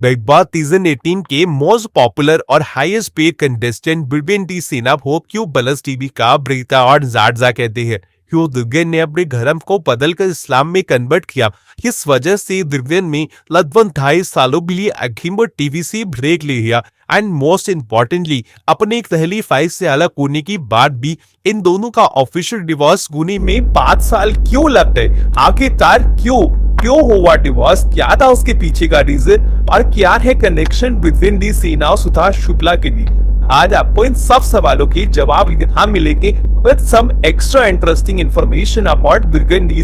Big boss season 18 के most popular और highest paid contestant बिरबेन T सेना को क्यों प्लस टीवी का ब्रीता और जारजा कहते हैं। क्यों दिव्यन ने अपने धर्म को बदलकर इस्लाम में कन्वर्ट किया। इस वजह से दिव्यन में लगभग 2.5 सालों के लिए अखिम्बो टीवी से ब्रेक ले लिया। एंड मोस्ट इम्पोर्टेंटली अपने एक पहली फाइट से अलग होने की बात भी इन दोनों का ऑफिशियल डिवोर्स होने में 5 साल क्यों लग गए। आखिरकार क्यों क्यों हुआ डिवोर्स, क्या था उसके पीछे का रीजन और क्या है कनेक्शन बिटवीन दी सेना और सुभाष शुक्ला के लिए। आज आपको इन सब सवालों के जवाब यहाँ मिलेंगे with some extra interesting information about between the.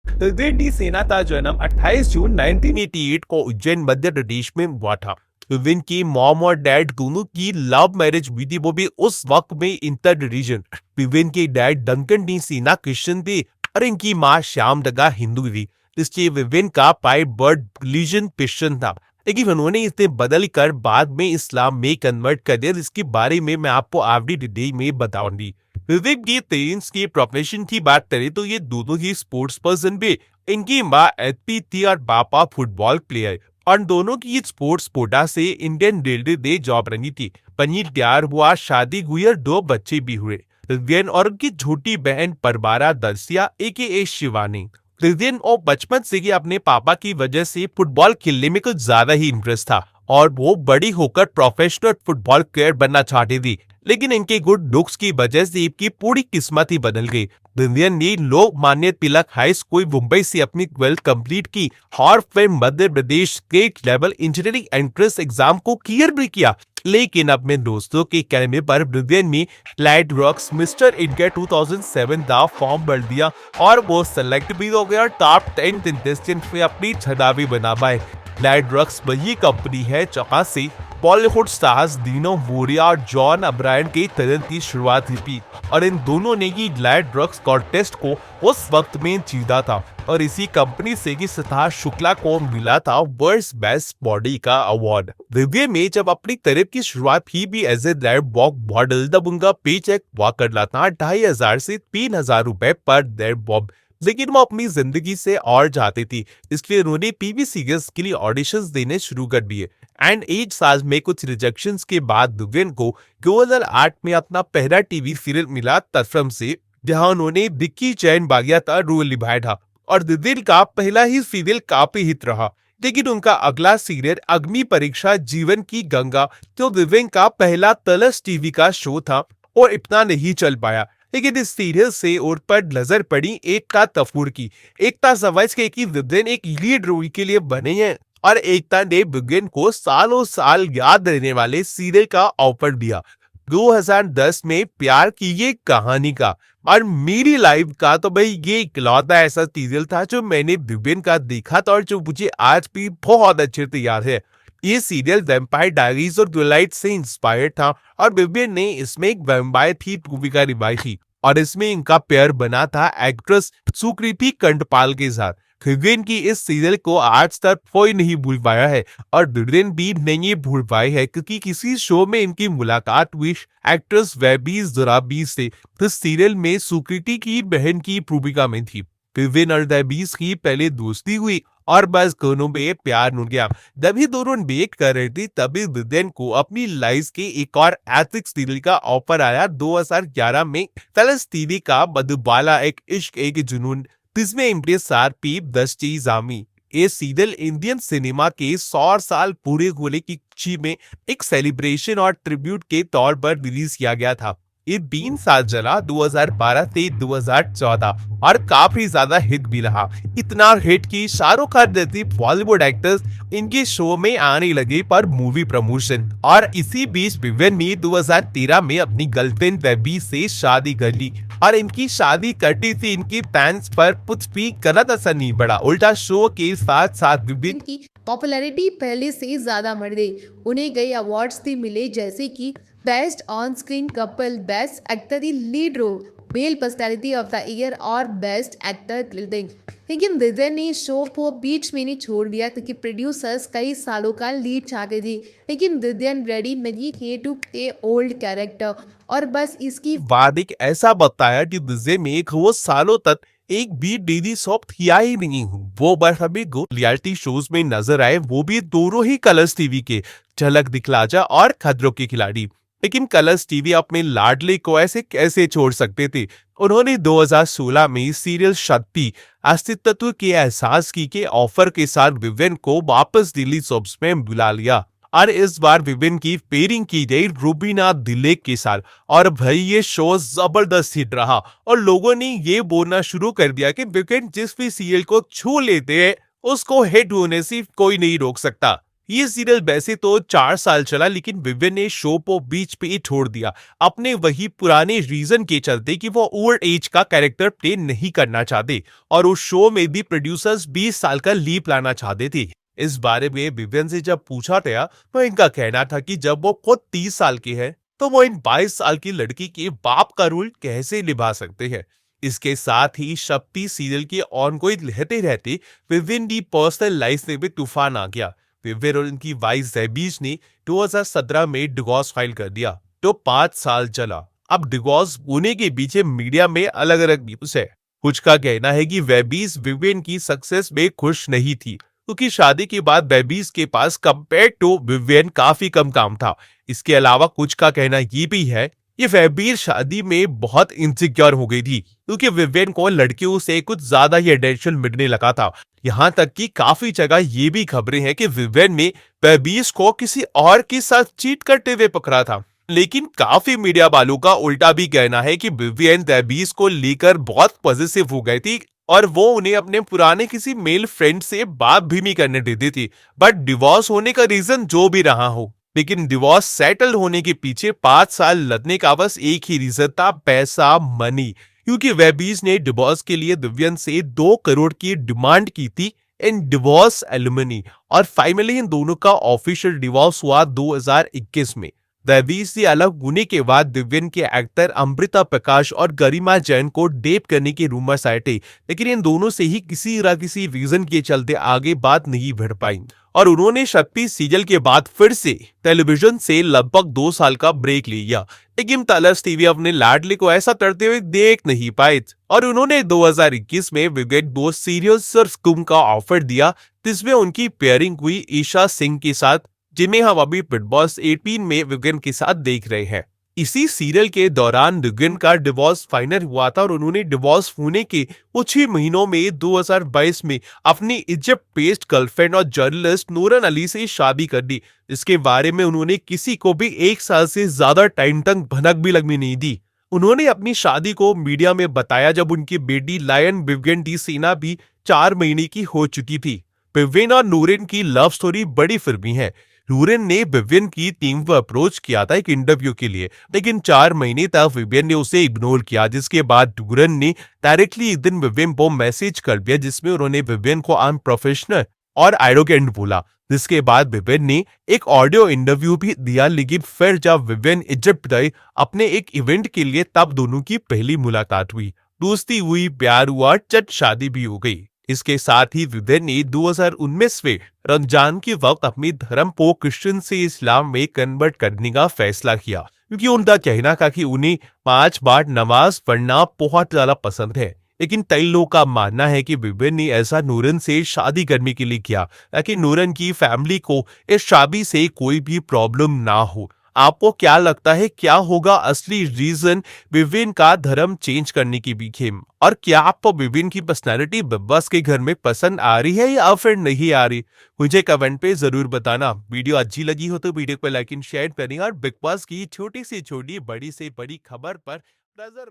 Between the सेना का जन्म 28 जून 1988 को उज्जैन मध्य प्रदेश में हुआ था। विविन की मॉम और डैड दोनों की लव मैरिज हुई थी, वो भी उस वक्त में इंटर रिलीजन। विविन के डैड डंकन डी सेना क्रिश्चियन थे और इनकी माँ श्याम डगा हिंदू थी। इसलिए विविन का बाय बर्थ रिलीजन क्रिश्चियन था, लेकिन उन्होंने इसे बदल कर बाद में इस्लाम में कन्वर्ट कर दिया, जिसके बारे में मैं आपको आगे डिटेल में बताऊंगी। विविन की पेरेंट्स की प्रोफेशन की बात करें तो ये दोनों ही स्पोर्ट्स पर्सन भी। इनकी माँ एथलीट थी और पापा फुटबॉल प्लेयर और दोनों की स्पोर्ट्स कोटा से इंडियन रेलवे में जॉब रही थी। पनीर तैयार हुआ, शादी हुई और 2 बच्चे भी हुए, रिद्वियन और उनकी छोटी बहन परबारा दर्शिया AKA शिवानी। रिद्वियन और बचपन से ही अपने पापा की वजह से फुटबॉल खेलने में कुछ ज्यादा ही इंटरेस्ट था और वो बड़ी होकर प्रोफेशनल फुटबॉल प्लेयर बनना चाहती थी, लेकिन इनके गुड लुक्स की वजह से इनकी पूरी किस्मत ही बदल गई। रिद्वियन ने लोकमान्य तिलक हाई स्कूल मुंबई से अपनी 12th कंप्लीट की और फिर Madhya Pradesh state level engineering entrance exam को क्लियर भी किया। लेकिन अपने दोस्तों के कहने पर रिद्वियन ने लाइट रॉक्स मिस्टर इंडिया 2007 का फॉर्म भर दिया और वो सेलेक्ट भी हो गया। टॉप 10 कंटेस्टेंट में अपनी छटा भी बना पाए। लाइट ड्रग्स वही कंपनी है जहां से बॉलीवुड स्टार्स दीनो वोरिया और जॉन अब्रायन के टैलेंट की शुरुआत हुई थी और इन दोनों ने ही लाइट ड्रग्स कॉन्टेस्ट को उस वक्त में जीता था और इसी कंपनी से ही सिद्धार्थ शुक्ला को मिला था वर्ल्ड्स बेस्ट बॉडी का अवार्ड। रिव्यू में जब अपनी करियर की शुरुआत ही भी as a live walk model, तब उनका पे चेक हुआ करता था 2,500 से 3,000 रुपए पर डेड बॉब, लेकिन वो अपनी जिंदगी से और चाहती थी, इसलिए उन्होंने पीवी सीरीज के लिए ऑडिशंस देने शुरू कर दिए। एंड 8 साल में कुछ रिजेक्शंस के बाद दिव्यन को 2008 में अपना पहला टीवी सीरियल मिला तत्फम से, जहां उन्होंने विक्की जैन बागिया का रोल निभाया था और दिव्यन का पहला ही सीरियल काफी हिट रहा। लेकिन उनका अगला सीरियल अग्नि परीक्षा जीवन की गंगा जो दिव्यन का पहला तलस टीवी का शो था और इतना नहीं चल पाया। लेकिन इस सीरियल से और पर नजर पड़ी एकता तफूर की। एकता समझ के कि विविन एक लीड रोल के लिए बने हैं और एकता ने विविन को सालों साल याद रहने वाले सीरियल का ऑफर दिया। 2010 में प्यार की ये कहानी का और मेरी लाइफ का तो भाई ये इकलौता ऐसा सीरियल था जो मैंने विविन का देखा था और जो मुझे आज भी बहुत अच्छे से याद है। ये सीरियल वैम्पायर डायरीज और ट्विलाइट से इंस्पायर्ड था और विविन ने इसमें एक वैम्पायर थी भूमिका निभाई थी और इसमें इनका पेयर बना था एक्ट्रेस सुकृति कंठपाल के साथ। विविन की इस सीरियल को आज तक कोई नहीं भूल पाया है और विविन भी नहीं भूल पाए है, क्योंकि किसी शो में इनकी मुलाकात हुई एक्ट्रेस वेबीज जोराबी से। इस सीरियल में सुकृति की बहन की भूमिका में थी। विविन और वेबीज की पहले दोस्ती हुई और बस दोनों में प्यार हो गया। जब ही दोनों वेट कर रहे थे तभी विविन को अपनी लाइफ के एक और एथिक्स सीरियल का ऑफर आया 2011 में तलस टीवी का मधुबाला एक इश्क एक जुनून, जिसमें इम्प्रेस आरपीप दस्ती जामी। ये सीरियल इंडियन सिनेमा के 100 साल पूरे होने की खुशी में एक सेलिब्रेशन और ट्रिब्यूट के तौर पर रिलीज किया गया था। ये 3 साल चला 2012 से 2014 और काफी ज्यादा हिट भी रहा। इतना हिट कि शाहरुख खान जैसी बॉलीवुड एक्टर्स इनके शो में आने लगे पर मूवी प्रमोशन। और इसी बीच विविन ने 2013 में अपनी गर्लफ्रेंड वेबी से शादी कर ली और इनकी शादी करती थी इनकी फैंस पर कुछ भी गलत असर नहीं पड़ा, उल्टा शो के साथ साथ विविन की पॉपुलैरिटी पहले से ज्यादा बढ़ गई। उन्हें कई अवार्ड्स भी मिले, जैसे कि best on screen couple, best actor in lead role, male personality of the year और बेस्ट एक्टर लीडिंग। लेकिन विविन ने शो को बीच में नहीं छोड़ दिया क्योंकि प्रोड्यूसर्स कई सालों का लीड चाहते थे, लेकिन विविन रेडी नहीं थे टू प्ले ओल्ड कैरेक्टर और बस इसकी बाद एक ऐसा बताया कि विजय में वो सालों तक एक भी डेली सॉप किया ही नहीं हूँ। वो बस हमें रियलिटी शोज में नजर आए, वो भी दोनों ही कलर्स टीवी के, झलक दिखलाजा और खतरों के खिलाड़ी। लेकिन कलर्स टीवी अपने लाडले को ऐसे कैसे छोड़ सकते थे। उन्होंने 2016 में सीरियल शक्ति अस्तित्व के एहसास की के ऑफर के साथ विवेन को वापस दिल्ली सोप्स में बुला लिया और इस बार विवेन की पेयरिंग की गई रूबीना दिलेक के साथ। और भाई ये शो जबरदस्त हिट रहा और लोगों ने ये बोलना शुरू कर दिया कि विवेन जिस भी सीरियल को छू लेते हैं उसको हिट होने से कोई नहीं रोक सकता। ये सीरियल वैसे तो 4 साल चला, लेकिन विवेन ने शो को बीच पे ही छोड़ दिया अपने वही पुराने रीजन के चलते कि वो ओल्ड एज का कैरेक्टर प्ले नहीं करना चाहते और उस शो में भी प्रोड्यूसर्स 20 साल का लीप लाना चाहते थे। इस बारे में विवेन से जब पूछा गया तो इनका कहना था कि जब वो खुद 30 साल के हैं तो वो इन 22 साल की लड़की के बाप का रोल कैसे निभा सकते हैं। इसके साथ ही शक्ति सीरियल के ऑनगोइंग रहते रहते विवेन की पर्सनल लाइफ में भी तूफान आ गया। विवेन और उनकी वाइफ जैबीज ने 2017 में डिवोर्स फाइल कर दिया तो 5 साल चला। अब डिवोर्स होने के पीछे मीडिया में अलग अलग न्यूज है। कुछ का कहना है कि वेबीज विवेन की सक्सेस में खुश नहीं थी क्योंकि शादी के बाद बेबीज के पास कंपेयर टू विवियन काफी कम काम था। इसके अलावा कुछ का कहना ये भी है ये वेबीर शादी में बहुत इनसिक्योर हो गई थी क्योंकि विवियन को लड़कियों से कुछ ज्यादा ही अटेंशन मिलने लगा था। यहाँ तक कि काफी जगह ये भी खबरें हैं कि विवियन ने बेबीज को किसी और के साथ चीट करते हुए पकड़ा था। लेकिन काफी मीडिया वालों का उल्टा भी कहना है कि विवियन बेबीज को लेकर बहुत पॉजिटिव हो गई थी और वो उन्हें अपने पुराने किसी मेल फ्रेंड से बात भी नहीं करने देती थी। बट डिवोर्स होने का रीजन जो भी रहा हो, लेकिन डिवोर्स सेटल होने के पीछे 5 साल लगने का बस एक ही रीजन था, पैसा, मनी। क्योंकि वेबीज ने डिवोर्स के लिए विवियन से 2 करोड़ की डिमांड की थी इन डिवोर्स एलिमनी और फाइनली इन दोनों का ऑफिशियल डिवोर्स हुआ 2021 में। वेबीज से अलग होने के बाद विवियन के एक्टर अमृता प्रकाश और गरिमा जैन को डेट करने के रूमर्स आए थे, लेकिन इन दोनों से ही किसी न किसी रीजन के चलते आगे बात नहीं बढ़ पाई और उन्होंने शक्ति सीरियल के बाद फिर से टेलीविजन से लगभग 2 साल का ब्रेक लिया। लेकिन कलर्स टीवी अपने लाडले को ऐसा करते हुए देख नहीं पाए और उन्होंने 2021 में विवेन को सीरियल सर्फ कुम का ऑफर दिया जिसमें उनकी पेयरिंग हुई ईशा सिंह के साथ, जिन्हें हम अभी बिग बॉस 18 में विवेन के साथ देख रहे हैं। इसी सीरियल के दौरान विवेन का डिवोर्स फाइनल हुआ था और उन्होंने डिवोर्स होने के कुछ ही महीनों में 2022 में अपनी इजिप्ट बेस्ड गर्लफ्रेंड और जर्नलिस्ट नूरन अली से शादी कर दी। इसके बारे में उन्होंने किसी को भी 1 साल से ज्यादा टाइम तक भनक भी लगने नहीं दी। उन्होंने अपनी शादी को मीडिया में बताया जब उनकी बेटी लायन विवियन डी सेना भी 4 महीने की हो चुकी थी। विवेन और नूरन की लव स्टोरी बड़ी फिल्मी है। नूरन ने विवियन की टीम को अप्रोच किया था एक इंटरव्यू के लिए, लेकिन 4 महीने तक विवियन ने उसे इग्नोर किया, जिसके बाद नूरन ने डायरेक्टली एक दिन विवियन को मैसेज कर दिया जिसमें उन्होंने विवियन को अनप्रोफेशनल और एरोगेंट बोला। जिसके बाद विवियन ने एक ऑडियो इंटरव्यू भी दिया, लेकिन फिर जब विवियन इजिप्ट गए अपने एक इवेंट के लिए तब दोनों की पहली मुलाकात हुई, दोस्ती हुई, प्यार हुआ, चट शादी भी हो गई। इसके साथ ही विवियन ने 2019 में रमजान के वक्त अपनी धर्म को क्रिश्चियन से इस्लाम में कन्वर्ट करने का फैसला किया क्योंकि उनका कहना था कि उन्हें 5 बार नमाज पढ़ना बहुत ज्यादा पसंद है। लेकिन कई लोगों का मानना है कि विवियन ने ऐसा नूरन से शादी करने के लिए किया ताकि नूरन की फैमिली को इस शादी से कोई भी प्रॉब्लम ना हो। आपको क्या लगता है क्या होगा असली रीजन विवियन का धर्म चेंज करने के पीछे? और क्या आपको विवियन की पर्सनालिटी बिग बॉस के घर में पसंद आ रही है या फिर नहीं आ रही? मुझे कमेंट पे जरूर बताना। वीडियो अच्छी लगी हो तो वीडियो को लाइक एंड शेयर करें और बिग बॉस की छोटी से छोटी बड़ी से बड़ी खबर पर नजर